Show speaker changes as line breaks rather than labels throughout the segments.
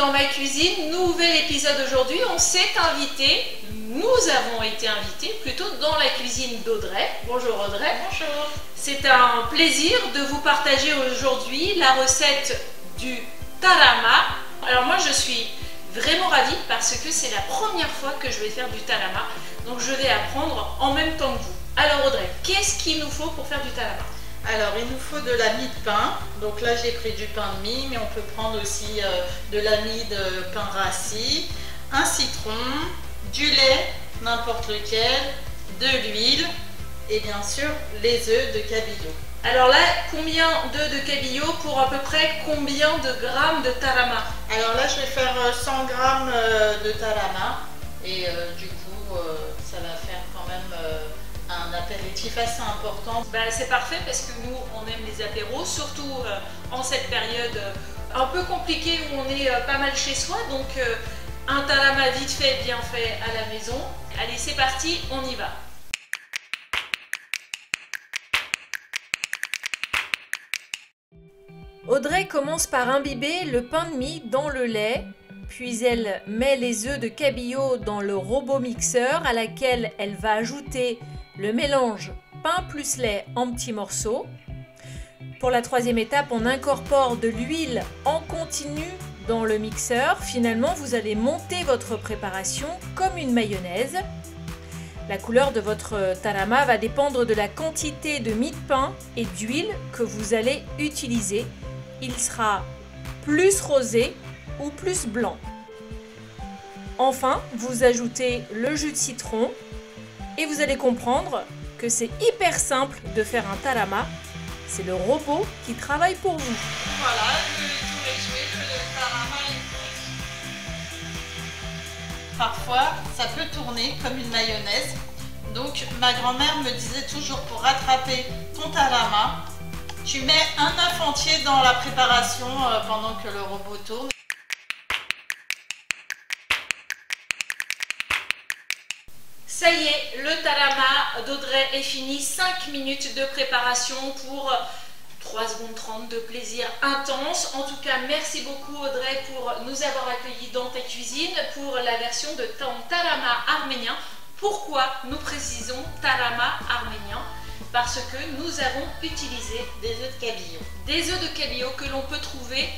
dans ma cuisine, nouvel épisode aujourd'hui. Nous avons été invités plutôt dans la cuisine d'Audrey. Bonjour Audrey.
Bonjour.
C'est un plaisir de vous partager aujourd'hui la recette du tarama. Alors moi je suis vraiment ravie parce que c'est la première fois que je vais faire du tarama. Donc je vais apprendre en même temps que vous. Alors Audrey, qu'est-ce qu'il nous faut pour faire du tarama?
Alors il nous faut de la mie de pain. Donc là j'ai pris du pain de mie, mais on peut prendre aussi de la mie de pain rassis, un citron, du lait, n'importe lequel, de l'huile et bien sûr les œufs de cabillaud.
Alors là, combien d'œufs de cabillaud pour à peu près combien de grammes de tarama?
Alors là je vais faire 100 grammes de tarama et du coup ça va faire quand même un apéritif assez important.
C'est parfait parce que nous on aime les apéros, surtout en cette période un peu compliquée où on est pas mal chez soi, donc un tarama vite fait, bien fait à la maison. Allez c'est parti, on y va. Audrey commence par imbiber le pain de mie dans le lait, puis elle met les œufs de cabillaud dans le robot mixeur à laquelle elle va ajouter le mélange pain plus lait en petits morceaux. Pour la troisième étape, on incorpore de l'huile en continu dans le mixeur. Finalement, vous allez monter votre préparation comme une mayonnaise. La couleur de votre tarama va dépendre de la quantité de mie de pain et d'huile que vous allez utiliser. Il sera plus rosé ou plus blanc. Enfin, vous ajoutez le jus de citron et vous allez comprendre que c'est hyper simple de faire un tarama. C'est le robot qui travaille pour vous.
Voilà, tous les jouets, le tarama est prêt. Parfois, ça peut tourner comme une mayonnaise. Donc, ma grand-mère me disait toujours pour rattraper ton tarama, tu mets un œuf entier dans la préparation pendant que le robot tourne.
Ça y est, le tarama d'Audrey est fini. 5 minutes de préparation pour 3 secondes 30 de plaisir intense. En tout cas, merci beaucoup Audrey pour nous avoir accueillis dans ta cuisine pour la version de ton tarama arménien. Pourquoi nous précisons tarama arménien? Parce que nous avons utilisé
des œufs de cabillaud.
Des œufs de cabillaud que l'on peut trouver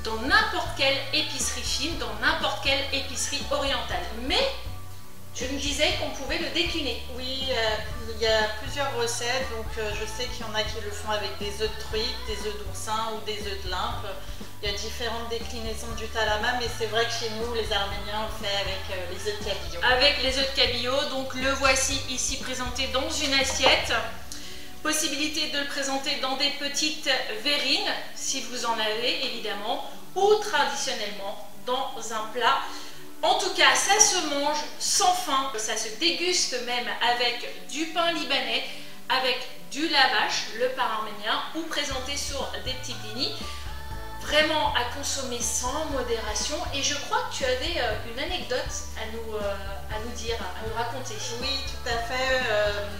dans n'importe quelle épicerie fine, dans n'importe quelle épicerie orientale. Mais je me disais qu'on pouvait le décliner.
Oui, il y a plusieurs recettes, donc je sais qu'il y en a qui le font avec des œufs de truite, des œufs d'oursin ou des œufs de limpe. Il y a différentes déclinaisons du tarama, mais c'est vrai que chez nous, les Arméniens, on fait avec les œufs de cabillaud.
Avec les œufs de cabillaud, donc le voici ici présenté dans une assiette. Possibilité de le présenter dans des petites verrines, si vous en avez évidemment, ou traditionnellement dans un plat. En tout cas, ça se mange sans faim, ça se déguste même avec du pain libanais, avec du lavash, le pain arménien, ou présenté sur des petits blinis. Vraiment à consommer sans modération. Et je crois que tu avais une anecdote à nous dire, à nous raconter.
Oui, tout à fait.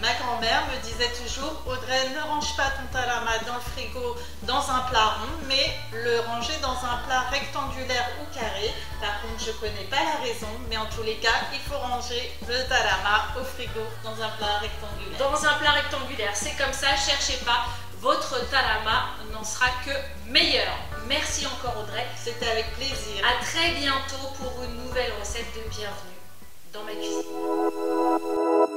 Ma grand-mère me disait toujours, Audrey, ne range pas ton tarama dans le frigo dans un plat rond, mais le ranger dans un plat rectangulaire ou carré. Par contre, je ne connais pas la raison, mais en tous les cas, il faut ranger le tarama au frigo dans un plat rectangulaire.
Dans un plat rectangulaire, c'est comme ça, cherchez pas. Votre tarama n'en sera que meilleur. Merci encore Audrey.
C'était avec plaisir.
À très bientôt pour une nouvelle recette de bienvenue dans ma cuisine.